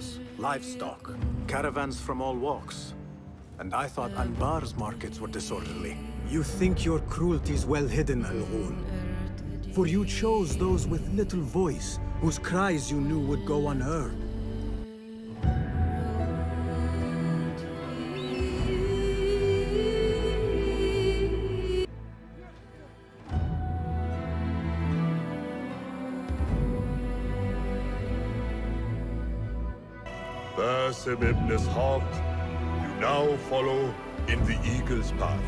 farms, livestock, caravans from all walks. And I thought Anbar's markets were disorderly. You think your cruelty's well hidden, Al-Ghul. For you chose those with little voice, whose cries you knew would go unheard. Basim ibn Ishaq, you now follow in the Eagle's path.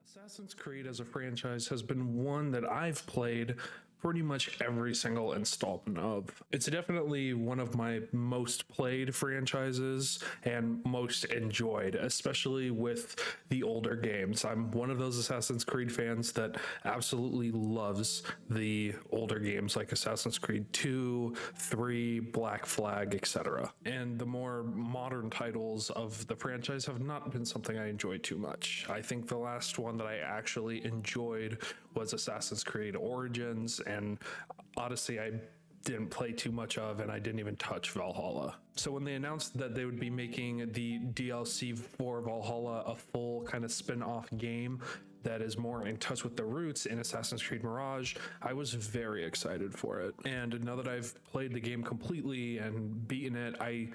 Assassin's Creed as a franchise has been one that I've played pretty much every single installment of. It's definitely one of my most played franchises and most enjoyed, especially with the older games. I'm one of those Assassin's Creed fans that absolutely loves the older games like Assassin's Creed 2, 3, Black Flag, etc. And the more modern titles of the franchise have not been something I enjoyed too much. I think the last one that I actually enjoyed was Assassin's Creed Origins, and Odyssey I didn't play too much of, and I didn't even touch Valhalla. So when they announced that they would be making the DLC for Valhalla a full kind of spin-off game that is more in touch with the roots in Assassin's Creed Mirage, I was very excited for it. And now that I've played the game completely and beaten it, I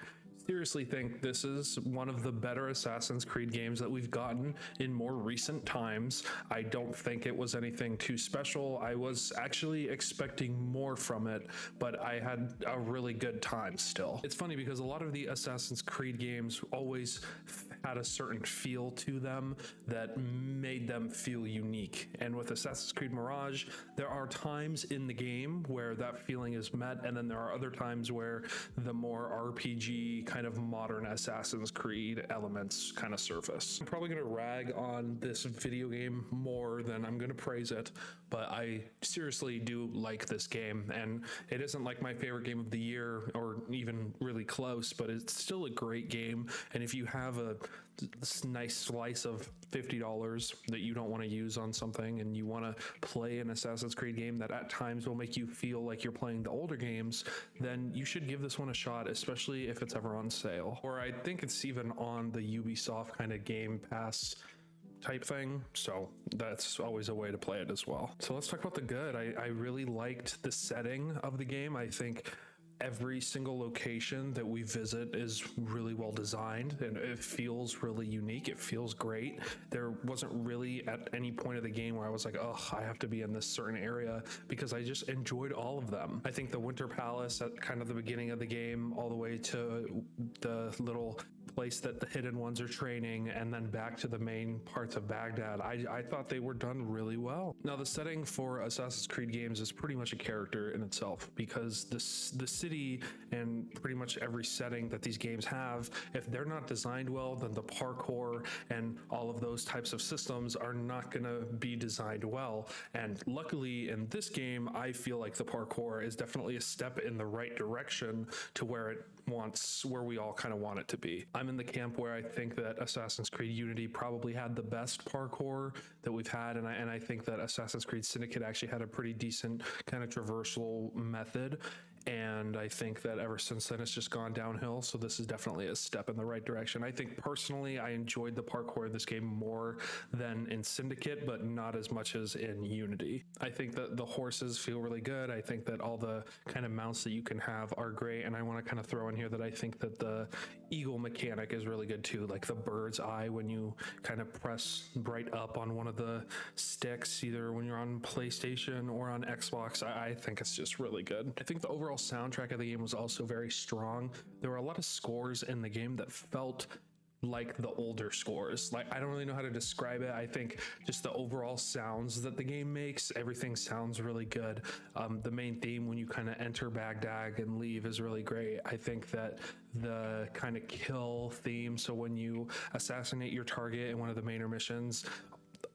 seriously think this is one of the better Assassin's Creed games that we've gotten in more recent times. I don't think it was anything too special. I was actually expecting more from it, but I had a really good time still. It's funny because a lot of the Assassin's Creed games always had a certain feel to them that made them feel unique. And with Assassin's Creed Mirage, there are times in the game where that feeling is met, and then there are other times where the more RPG kind of modern Assassin's Creed elements kind of surface. I'm probably going to rag on this video game more than I'm going to praise it, but I seriously do like this game, and it isn't like my favorite game of the year or even really close, but it's still a great game. And if you have a nice slice of $50 that you don't want to use on something and you want to play an Assassin's Creed game that at times will make you feel like you're playing the older games, then you should give this one a shot, especially if it's ever on sale. Or I think it's even on the Ubisoft kind of Game Pass type thing, so that's always a way to play it as well. So let's talk about the good. I really liked the setting of the game. I think every single location that we visit is really well designed, and it feels really unique. It feels great. There wasn't really at any point of the game where I was like, oh, I have to be in this certain area, because I just enjoyed all of them. I think the Winter Palace at kind of the beginning of the game, all the way to the little place that the hidden ones are training, and then back to the main parts of Baghdad, I thought they were done really well. Now, the setting for Assassin's Creed games is pretty much a character in itself, because the city and pretty much every setting that these games have, if they're not designed well, then the parkour and all of those types of systems are not going to be designed well. And luckily in this game, I feel like the parkour is definitely a step in the right direction to where we all kind of want it to be. I'm in the camp where I think that Assassin's Creed Unity probably had the best parkour that we've had, and I think that Assassin's Creed Syndicate actually had a pretty decent kind of traversal method, and I think that ever since then it's just gone downhill. So this is definitely a step in the right direction. I think personally I enjoyed the parkour in this game more than in Syndicate, but not as much as in Unity. I think that the horses feel really good. I think that all the kind of mounts that you can have are great, and I want to kind of throw in here that I think that the eagle mechanic is really good too, like the bird's eye when you kind of press right up on one of the sticks, either when you're on PlayStation or on Xbox. I think it's just really good. I think the overall soundtrack of the game was also very strong. There were a lot of scores in the game that felt like the older scores. Like, I don't really know how to describe it. I think just the overall sounds that the game makes, everything sounds really good. The main theme when you kind of enter Baghdad and leave is really great. I think that the kind of kill theme, so when you assassinate your target in one of the main missions,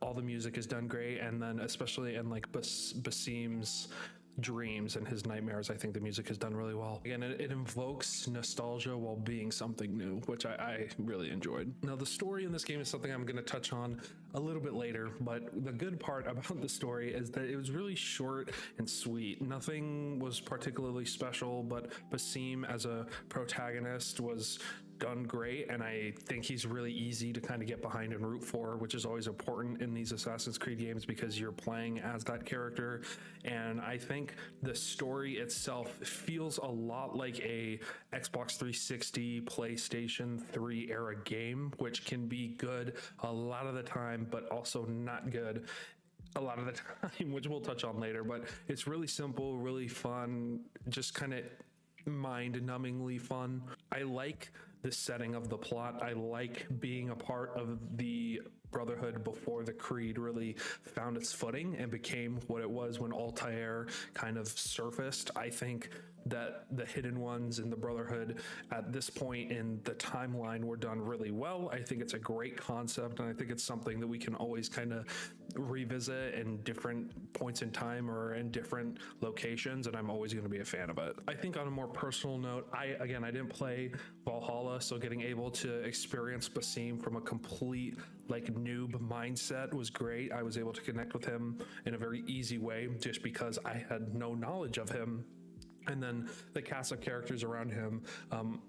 all the music is done great. And then especially in like Basim's dreams and his nightmares, I think the music is done really well. Again, it invokes nostalgia while being something new, which I really enjoyed. Now, the story in this game is something I'm going to touch on a little bit later, but the good part about the story is that it was really short and sweet. Nothing was particularly special, but Basim as a protagonist was done great, and I think he's really easy to kind of get behind and root for, which is always important in these Assassin's Creed games because you're playing as that character. And I think the story itself feels a lot like a Xbox 360, PlayStation 3 era game, which can be good a lot of the time, but also not good a lot of the time, which we'll touch on later. But it's really simple, really fun, just kind of mind-numbingly fun. I like the setting of the plot. I like being a part of the Brotherhood before the Creed really found its footing and became what it was when Altair kind of surfaced. I think that the Hidden Ones in the Brotherhood at this point in the timeline were done really well. I think it's a great concept, and I think it's something that we can always kind of revisit in different points in time or in different locations, and I'm always going to be a fan of it. I think on a more personal note, I didn't play Valhalla, so getting able to experience Basim from a complete like noob mindset was great. I was able to connect with him in a very easy way just because I had no knowledge of him. And then the cast of characters around him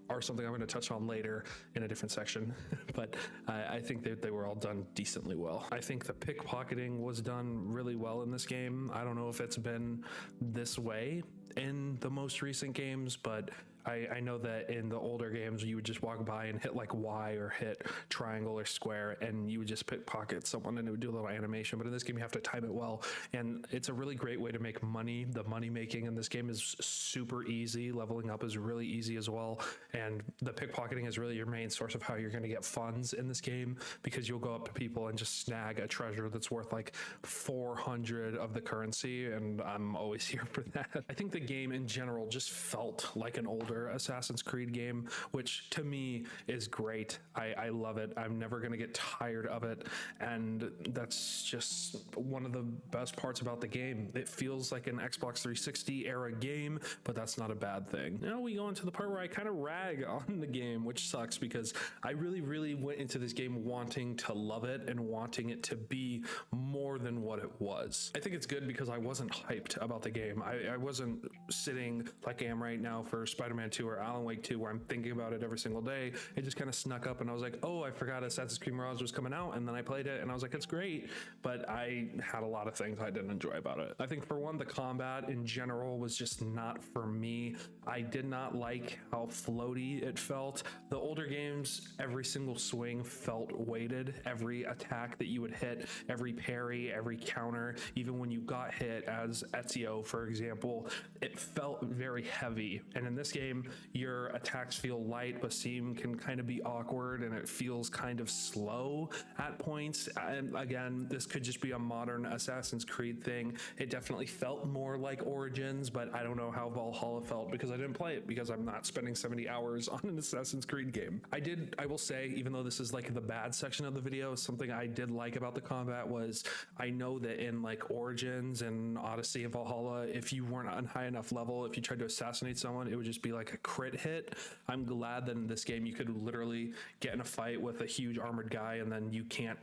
are something I'm going to touch on later in a different section. But I think that they were all done decently well. I think the pickpocketing was done really well in this game. I don't know if it's been this way in the most recent games, but I know that in the older games you would just walk by and hit like Y or hit triangle or square and you would just pickpocket someone and it would do a little animation. But in this game you have to time it well, and it's a really great way to make money. The money making in this game is super easy. Leveling up is really easy as well, and the pickpocketing is really your main source of how you're going to get funds in this game, because you'll go up to people and just snag a treasure that's worth like 400 of the currency, and I'm always here for that. I think the game in general just felt like an older Assassin's Creed game, which to me is great. I love it. I'm never going to get tired of it, and that's just one of the best parts about the game. It feels like an Xbox 360 era game, but that's not a bad thing. Now we go into the part where I kind of rag on the game, which sucks because I really went into this game wanting to love it and wanting it to be more than what it was. I think it's good because I wasn't hyped about the game. I wasn't sitting like I am right now for Spider-Man 2 or Alan Wake 2 where I'm thinking about it every single day. It just kind of snuck up and I was like, oh, I forgot Assassin's Creed Mirage was coming out, and then I played it and I was like, it's great, but I had a lot of things I didn't enjoy about it. I think for one, the combat in general was just not for me. I did not like how floaty it felt. The older games, every single swing felt weighted. Every attack that you would hit, every parry, every counter, even when you got hit as Ezio, for example, it felt very heavy. And in this game, your attacks feel light. Basim can kind of be awkward and it feels kind of slow at points. And again, this could just be a modern Assassin's Creed thing. It definitely felt more like Origins, but I don't know how Valhalla felt because I didn't play it, because I'm not spending 70 hours on an Assassin's Creed game. I will say, even though this is like the bad section of the video, something I did like about the combat was I know that in like Origins and Odyssey and Valhalla, if you weren't on high enough level, if you tried to assassinate someone, it would just be like a crit hit. I'm glad that in this game you could literally get in a fight with a huge armored guy and then you can't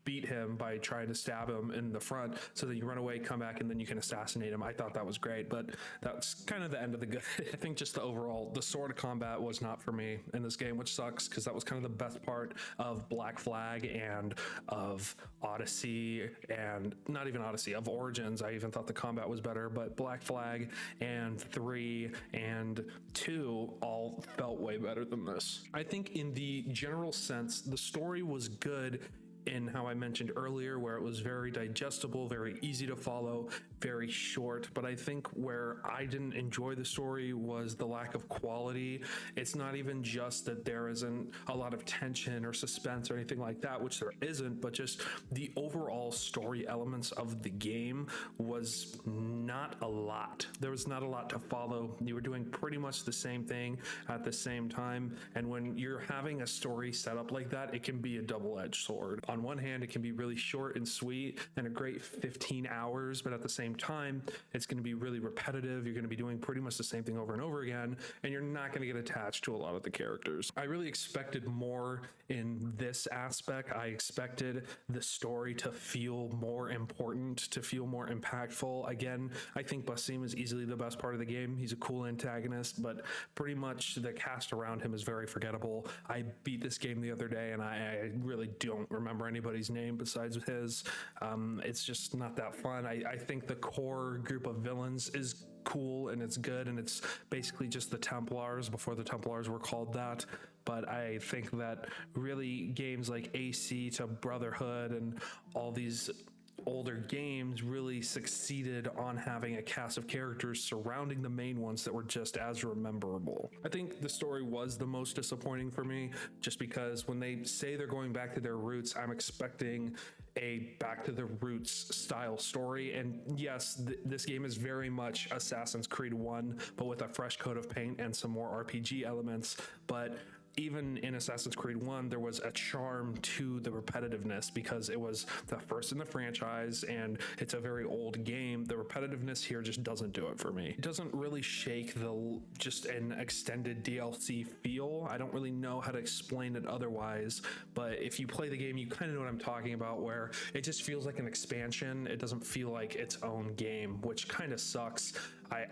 beat him by trying to stab him in the front, so that you run away, come back, and then you can assassinate him. I thought that was great, but that's kind of the end of the good. I think just the sword combat was not for me in this game, which sucks because that was kind of the best part of Black Flag and of Odyssey, and not even Odyssey, of Origins. I even thought the combat was better, but Black Flag and 3 and 2 all felt way better than this. I think in the general sense, the story was good in how I mentioned earlier, where it was very digestible, very easy to follow, very short. But I think where I didn't enjoy the story was the lack of quality. It's not even just that there isn't a lot of tension or suspense or anything like that, which there isn't, but just the overall story elements of the game was not a lot. There was not a lot to follow. You were doing pretty much the same thing at the same time. And when you're having a story set up like that, it can be a double-edged sword. On one hand, it can be really short and sweet and a great 15 hours, but at the same time, it's going to be really repetitive. You're going to be doing pretty much the same thing over and over again, and you're not going to get attached to a lot of the characters. I really expected more in this aspect. I expected the story to feel more important, to feel more impactful. Again, I think Basim is easily the best part of the game. He's a cool antagonist, but pretty much the cast around him is very forgettable. I beat this game the other day, and I really don't remember anybody's name besides his. It's just not that fun. I think the core group of villains is cool and it's good, and it's basically just the Templars before the Templars were called that. But I think that really games like AC to Brotherhood and all these older games really succeeded on having a cast of characters surrounding the main ones that were just as rememberable. I think the story was the most disappointing for me, just because when they say they're going back to their roots, I'm expecting a back to the roots style story. And yes, this game is very much Assassin's Creed 1, but with a fresh coat of paint and some more RPG elements. But even in Assassin's Creed 1, there was a charm to the repetitiveness because it was the first in the franchise and it's a very old game. The repetitiveness here just doesn't do it for me. It doesn't really shake the just an extended DLC feel. I don't really know how to explain it otherwise, but if you play the game, you kind of know what I'm talking about, where it just feels like an expansion. It doesn't feel like its own game, which kind of sucks.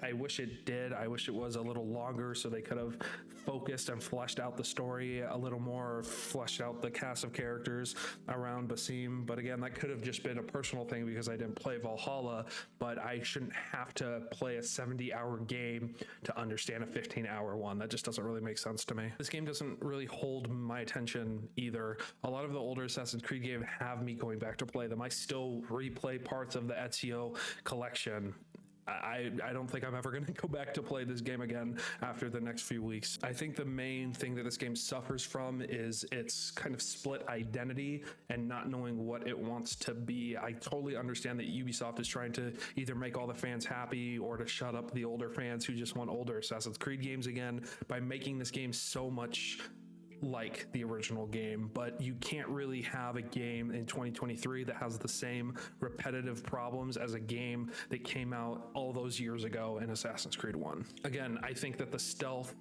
I wish it did. I wish it was a little longer so they could have focused and fleshed out the story a little more, fleshed out the cast of characters around Basim. But again, that could have just been a personal thing because I didn't play Valhalla, but I shouldn't have to play a 70-hour game to understand a 15-hour one. That just doesn't really make sense to me. This game doesn't really hold my attention either. A lot of the older Assassin's Creed games have me going back to play them. I still replay parts of the Ezio collection. I don't think I'm ever going to go back to play this game again after the next few weeks. I think the main thing that this game suffers from is its kind of split identity and not knowing what it wants to be. I totally understand that Ubisoft is trying to either make all the fans happy or to shut up the older fans who just want older Assassin's Creed games again by making this game so much like the original game. But you can't really have a game in 2023 that has the same repetitive problems as a game that came out all those years ago in Assassin's Creed 1. Again, I think that the stealth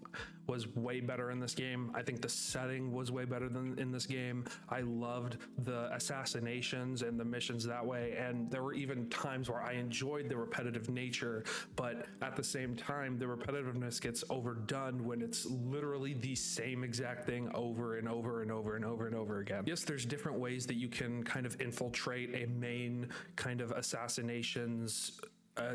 was way better in this game. I think the setting was way better than in this game. I loved the assassinations and the missions that way, and there were even times where I enjoyed the repetitive nature, but at the same time the repetitiveness gets overdone when it's literally the same exact thing over and over and over and over and over again. Yes, there's different ways that you can kind of infiltrate a main kind of assassinations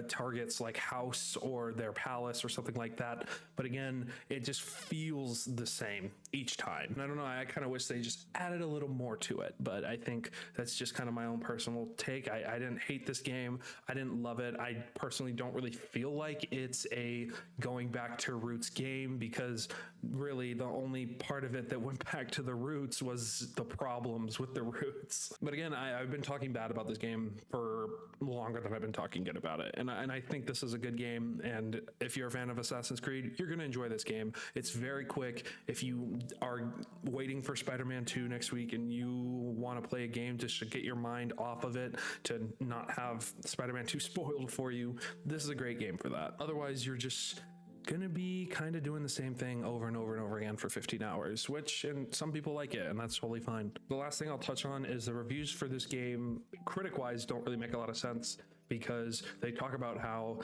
targets like house or their palace or something like that, but again, it just feels the same each time. And I don't know, I kind of wish they just added a little more to it, but I think that's just kind of my own personal take. I didn't hate this game. I didn't love it. I personally don't really feel like it's a going back to roots game, because really the only part of it that went back to the roots was the problems with the roots. But again, I've been talking bad about this game for longer than I've been talking good about it. And I think this is a good game, and if you're a fan of Assassin's Creed, you're going to enjoy this game. It's very quick. If you are waiting for Spider-Man 2 next week and you want to play a game just to get your mind off of it, to not have Spider-Man 2 spoiled for you, this is a great game for that. Otherwise, you're just gonna be kind of doing the same thing over and over and over again for 15 hours, which, and some people like it, and that's totally fine. The last thing I'll touch on is the reviews for this game, critic-wise, don't really make a lot of sense, because they talk about how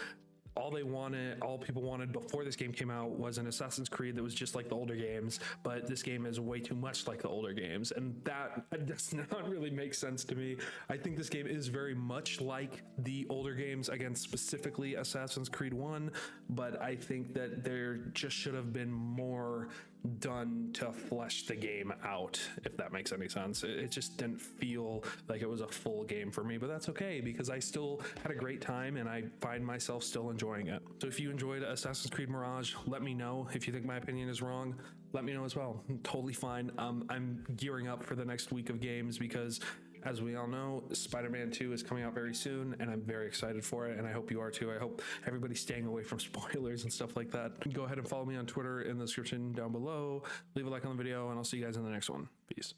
all people wanted before this game came out was an Assassin's Creed that was just like the older games, but this game is way too much like the older games, and that does not really make sense to me. I think this game is very much like the older games, again, specifically Assassin's Creed 1, but I think that there just should have been more done to flesh the game out, if that makes any sense. It just didn't feel like it was a full game for me, but that's okay, because I still had a great time and I find myself still enjoying it. So if you enjoyed Assassin's Creed Mirage, let me know. If you think my opinion is wrong, let me know as well. Totally fine. I'm gearing up for the next week of games because, as we all know, Spider-Man 2 is coming out very soon, and I'm very excited for it, and I hope you are too. I hope everybody's staying away from spoilers and stuff like that. Go ahead and follow me on Twitter in the description down below. Leave a like on the video, and I'll see you guys in the next one. Peace.